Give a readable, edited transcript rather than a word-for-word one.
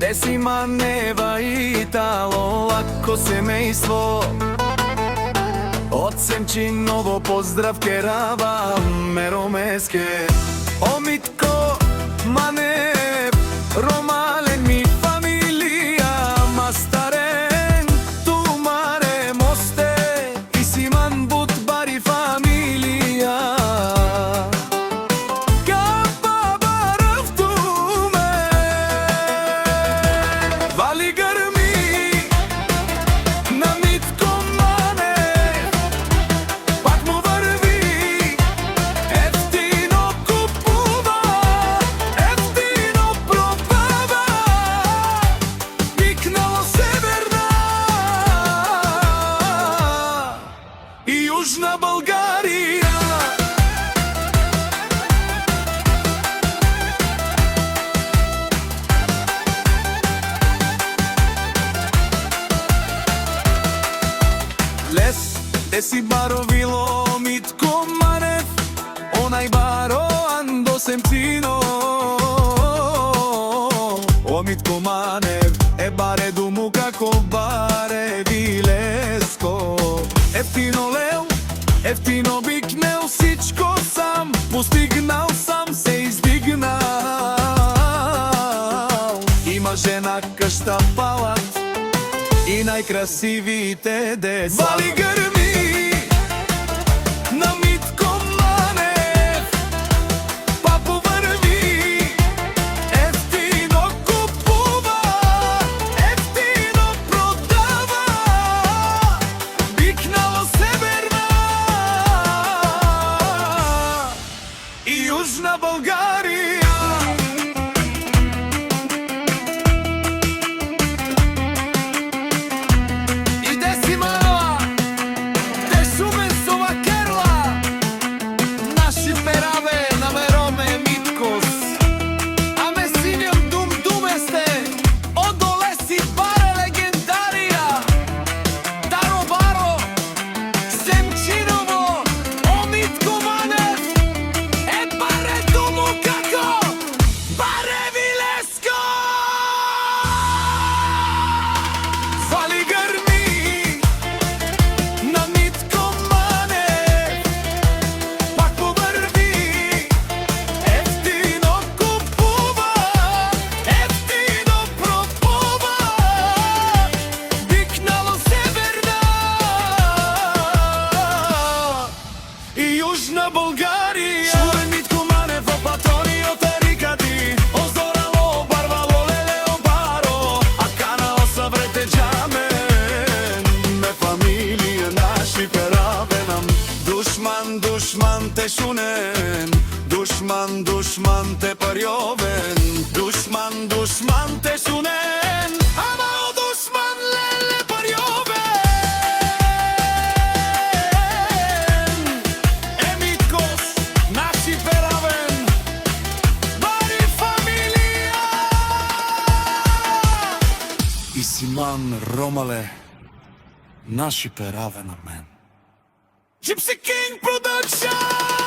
Decima, Neva i Italo, lako semejstvo. Od Semčinovo pozdrav Kerava, Meromeske. Omitko, Manev, Romalen mi familija, Mastaren, Tumare, Moste, Isiman, Butbari familija. Kapa barov tume, Vali grmi, na mitko Manev, pak mu vrvi, eftino kupuva, eftino probava, Viknalo severna i južna Bolgarija. Les, gde si barovilo Mitko Manev, onaj baro ando Semčino. O Mitko Manev, e bare dumu kako bare Vilesko. Eftino leu, eftino biknel, sičko sam, postignal sam se izdignal. Ima žena къща палат и най-красивите деца. Вали гърми на Митко Манев, папо върви, ефтино купува, ефтино продава, Викнало северна и южна България. Южна България. Чуе Митко Манев, опатрони от Ерикати, оздорало, барвало, лелео, баро, а канало съврете джамен, ме фамилия наши перавенам. Душман, душман те шунен, душман, душман те парьовен, душман, душман те шунен, ама о душман леле парьовен. Isiman, Ромале, наши пераве на мен. Gypsy King Production!